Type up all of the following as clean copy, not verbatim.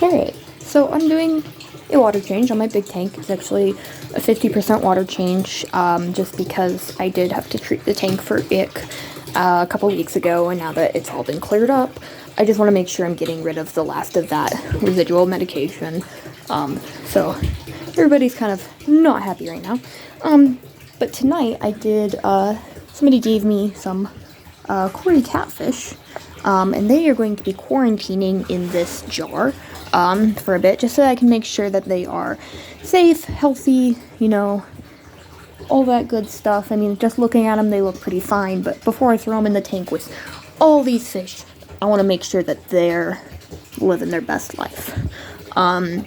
Alright, so I'm doing a water change on my big tank. It's actually a 50% water change, just because I did have to treat the tank for ick a couple weeks ago, and now that it's all been cleared up, I just want to make sure I'm getting rid of the last of that residual medication. So everybody's kind of not happy right now. But tonight I did, somebody gave me some cory catfish, and they are going to be quarantining in this jar for a bit, just so I can make sure that they are safe, healthy, you know, all that good stuff. I mean, just looking at them, they look pretty fine, but before I throw them in the tank with all these fish, I want to make sure that they're living their best life. So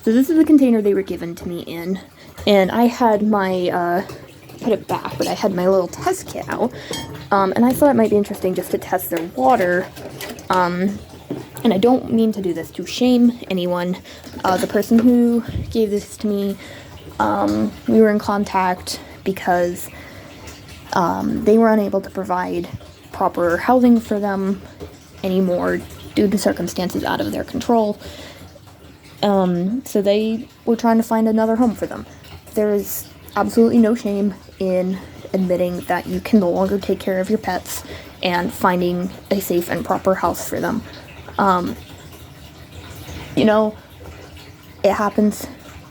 this is the container they were given to me in, and I had my, put it back, but I had my little test kit out, and I thought it might be interesting just to test their water, and I don't mean to do this to shame anyone. The person who gave this to me, we were in contact because they were unable to provide proper housing for them anymore due to circumstances out of their control. So they were trying to find another home for them. There is absolutely no shame in admitting that you can no longer take care of your pets and finding a safe and proper house for them. You know, it happens.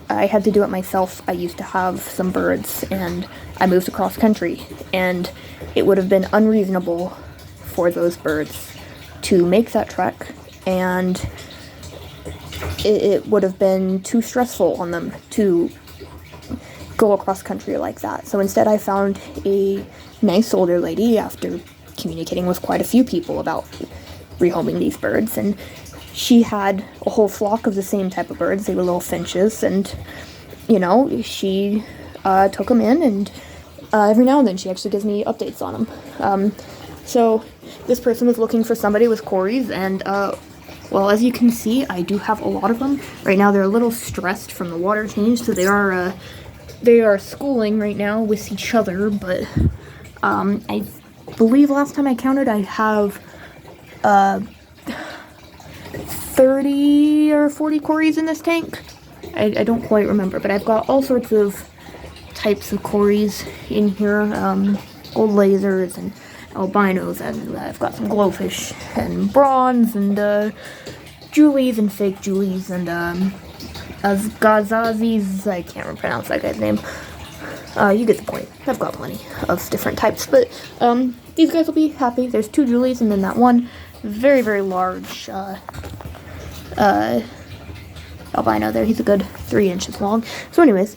I had to do it myself. I used to have some birds, and I moved across country, and it would have been unreasonable for those birds to make that trek, and it would have been too stressful on them to go across country like that. So instead I found a nice older lady after communicating with quite a few people about rehoming these birds, and she had a whole flock of the same type of birds. They were little finches, and, you know, she took them in, and every now and then she actually gives me updates on them. So this person was looking for somebody with cories, and well, as you can see, I do have a lot of them. Right now they're a little stressed from the water change, so they are schooling right now with each other, but I believe last time I counted I have 30 or 40 cories in this tank. I don't quite remember, but I've got all sorts of types of cories in here, gold lasers and albinos, and I've got some glowfish and bronze and julies and fake julies and Gazazis. I can't pronounce that guy's name. You get the point. I've got plenty of different types, but these guys will be happy. There's 2 julies and then that one very, very large albino there. He's a good 3 inches long. So anyways,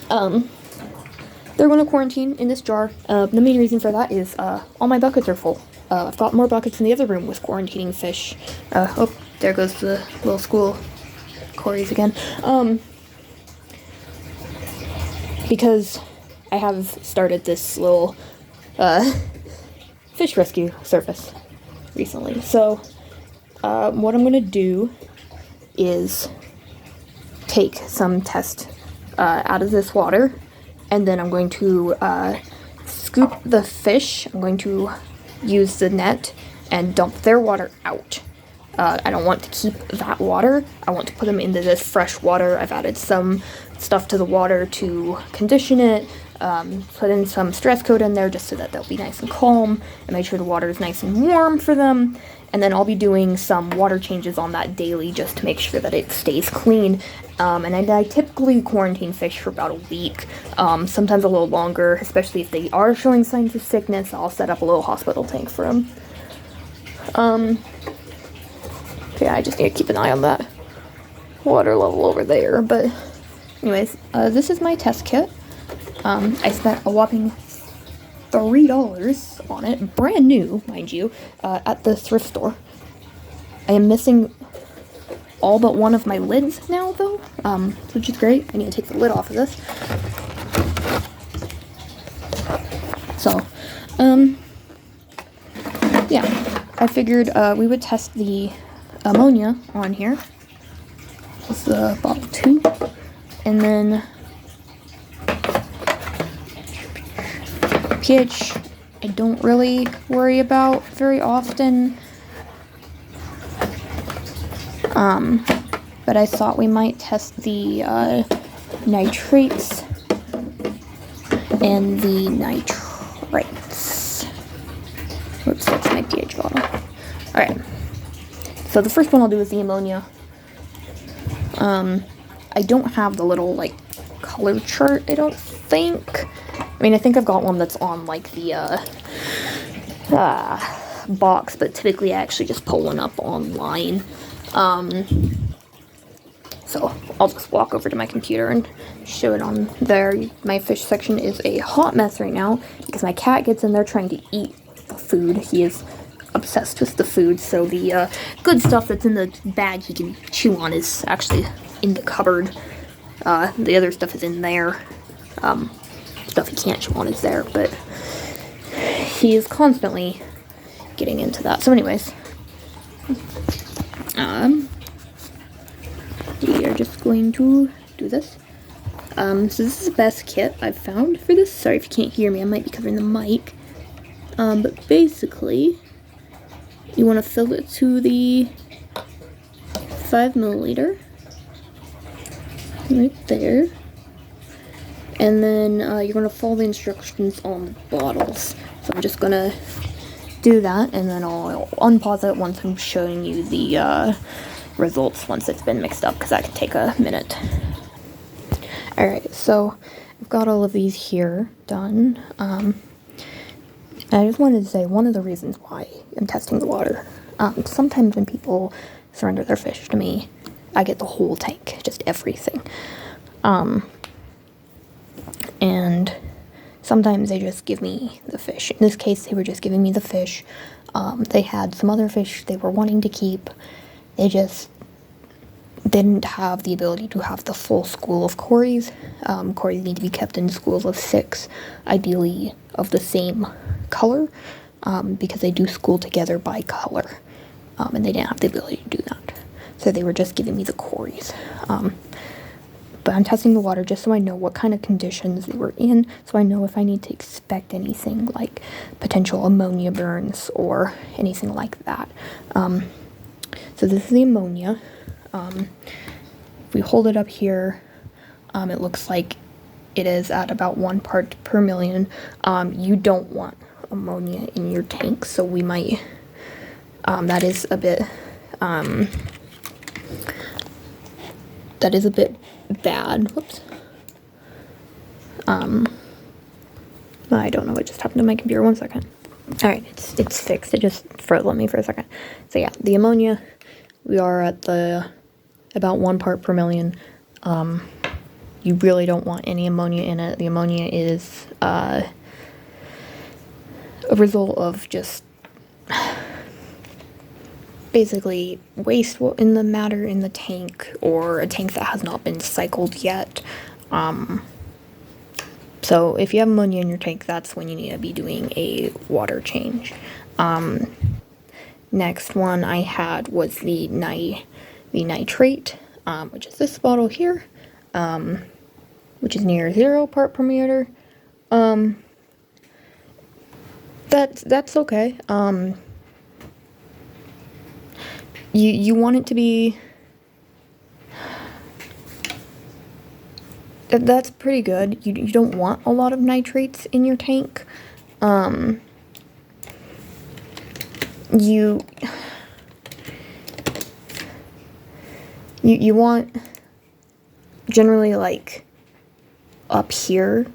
they're going to quarantine in this jar. The main reason for that is all my buckets are full. I've got more buckets in the other room with quarantining fish. Oh, there goes the little school cories again. Because I have started this little fish rescue service recently. So what I'm going to do is take some test out of this water, and then I'm going to scoop the fish. I'm going to use the net and dump their water out. I don't want to keep that water. I want to put them into this fresh water. I've added some stuff to the water to condition it, put in some stress coat in there just so that they'll be nice and calm, and make sure the water is nice and warm for them. And then I'll be doing some water changes on that daily just to make sure that it stays clean. And I typically quarantine fish for about a week, sometimes a little longer, especially if they are showing signs of sickness. I'll set up a little hospital tank for them. Yeah, I just need to keep an eye on that water level over there. But anyways, this is my test kit. I spent a whopping $3 on it, brand new, mind you, at the thrift store. I am missing all but one of my lids now, though, which is great. I need to take the lid off of this. So, yeah, I figured we would test the ammonia on here. This is bottle 2, and then pH, I don't really worry about very often. But I thought we might test the nitrates and the nitrites. Whoops, that's my pH bottle. Alright, so the first one I'll do is the ammonia. I don't have the little, like, color chart, I don't think. I mean, I think I've got one that's on, like, the, box, but typically I actually just pull one up online. So I'll just walk over to my computer and show it on there. My fish section is a hot mess right now because my cat gets in there trying to eat the food. He is obsessed with the food, so the good stuff that's in the bag he can chew on is actually in the cupboard. The other stuff is in there. Stuff he can't chew on is there, but he is constantly getting into that. So anyways, we are just going to do this. So this is the best kit I've found for this. Sorry if you can't hear me, I might be covering the mic. But basically, you want to fill it to the 5 milliliter. Right there. And then you're going to follow the instructions on the bottles. So I'm just going to do that, and then I'll unpause it once I'm showing you the results once it's been mixed up, because that can take a minute. Alright, so I've got all of these here done. And I just wanted to say one of the reasons why I'm testing the water. Sometimes when people surrender their fish to me, I get the whole tank, just everything. And sometimes they just give me the fish. In this case, they were just giving me the fish. They had some other fish they were wanting to keep. They just didn't have the ability to have the full school of cories. Cories need to be kept in schools of 6, ideally of the same color, because they do school together by color. And they didn't have the ability to do that. So they were just giving me the cories. But I'm testing the water just so I know what kind of conditions they were in, so I know if I need to expect anything like potential ammonia burns or anything like that. So this is the ammonia. If we hold it up here, it looks like it is at about 1 part per million. You don't want ammonia in your tank, so we might, that is a bit bad. Whoops. I don't know what just happened to my computer. 1 second. Alright, it's fixed. It just froze on me for a second. So yeah, the ammonia, we are at the about 1 part per million. You really don't want any ammonia in it. The ammonia is a result of just basically waste in the matter in the tank, or a tank that has not been cycled yet. So if you have ammonia in your tank, that's when you need to be doing a water change. Next one I had was the nitrate, which is this bottle here, which is near 0 part per meter. That's okay. You want it to be, that's pretty good. You don't want a lot of nitrates in your tank. You want generally like up here,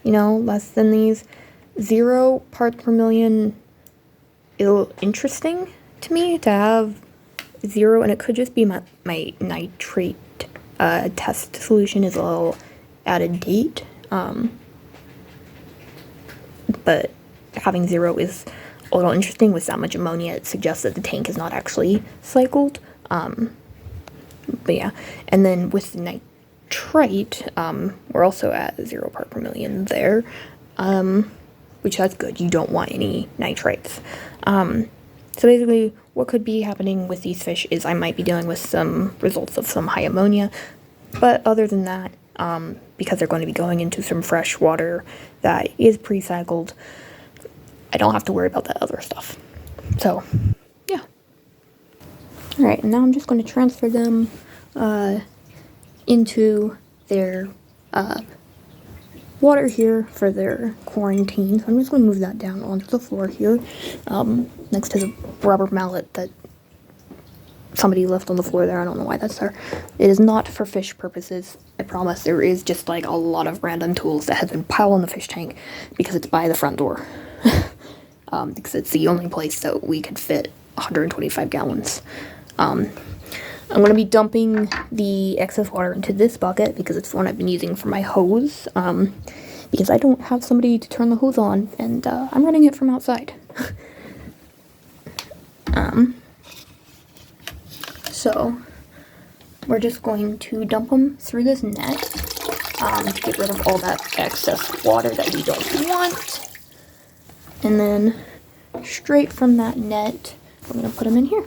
less than these. 0 parts per million is interesting to me to have 0, and it could just be my nitrate test solution is a little out of date, but having 0 is a little interesting. With that much ammonia, it suggests that the tank is not actually cycled. But yeah, and then with the nitrate, we're also at 0 part per million there, which that's good. You don't want any nitrates. So basically, what could be happening with these fish is I might be dealing with some results of some high ammonia, but other than that, because they're going to be going into some fresh water that is pre-cycled, I don't have to worry about that other stuff. So, yeah. Alright, and now I'm just going to transfer them into their water here for their quarantine. So I'm just going to move that down onto the floor here, next to the rubber mallet that somebody left on the floor there. I don't know why that's there. It is not for fish purposes. I promise. There is just like a lot of random tools that have been piled in the fish tank because it's by the front door. Because it's the only place that we could fit 125 gallons. I'm going to be dumping the excess water into this bucket because it's the one I've been using for my hose. Because I don't have somebody to turn the hose on, and I'm running it from outside. So we're just going to dump them through this net to get rid of all that excess water that we don't want. And then straight from that net, we're going to put them in here.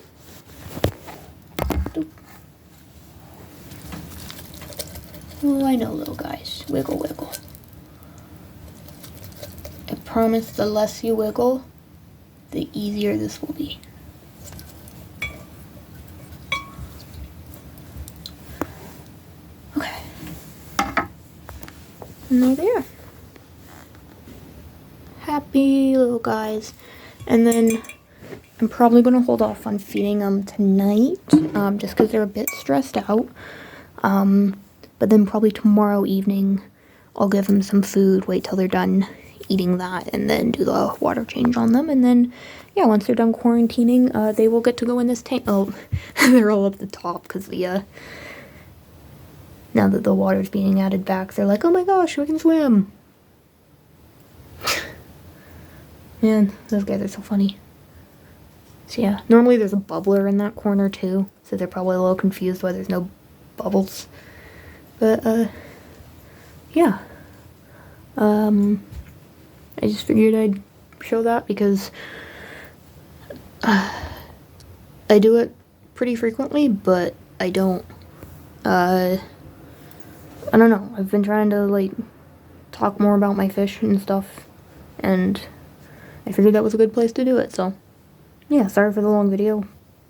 Oh, I know, little guys. Wiggle, wiggle. I promise the less you wiggle, the easier this will be. Okay. And they're there. Happy little guys. And then I'm probably going to hold off on feeding them tonight, just because they're a bit stressed out. But then probably tomorrow evening, I'll give them some food, wait till they're done eating that, and then do the water change on them. And then, yeah, once they're done quarantining, they will get to go in this tank. Oh, they're all up the top because now that the water's being added back, they're like, oh my gosh, we can swim. Man, those guys are so funny. So yeah, normally there's a bubbler in that corner too, so they're probably a little confused why there's no bubbles. But, yeah. I just figured I'd show that because I do it pretty frequently, but I don't know. I've been trying to, like, talk more about my fish and stuff, and I figured that was a good place to do it, so yeah, sorry for the long video,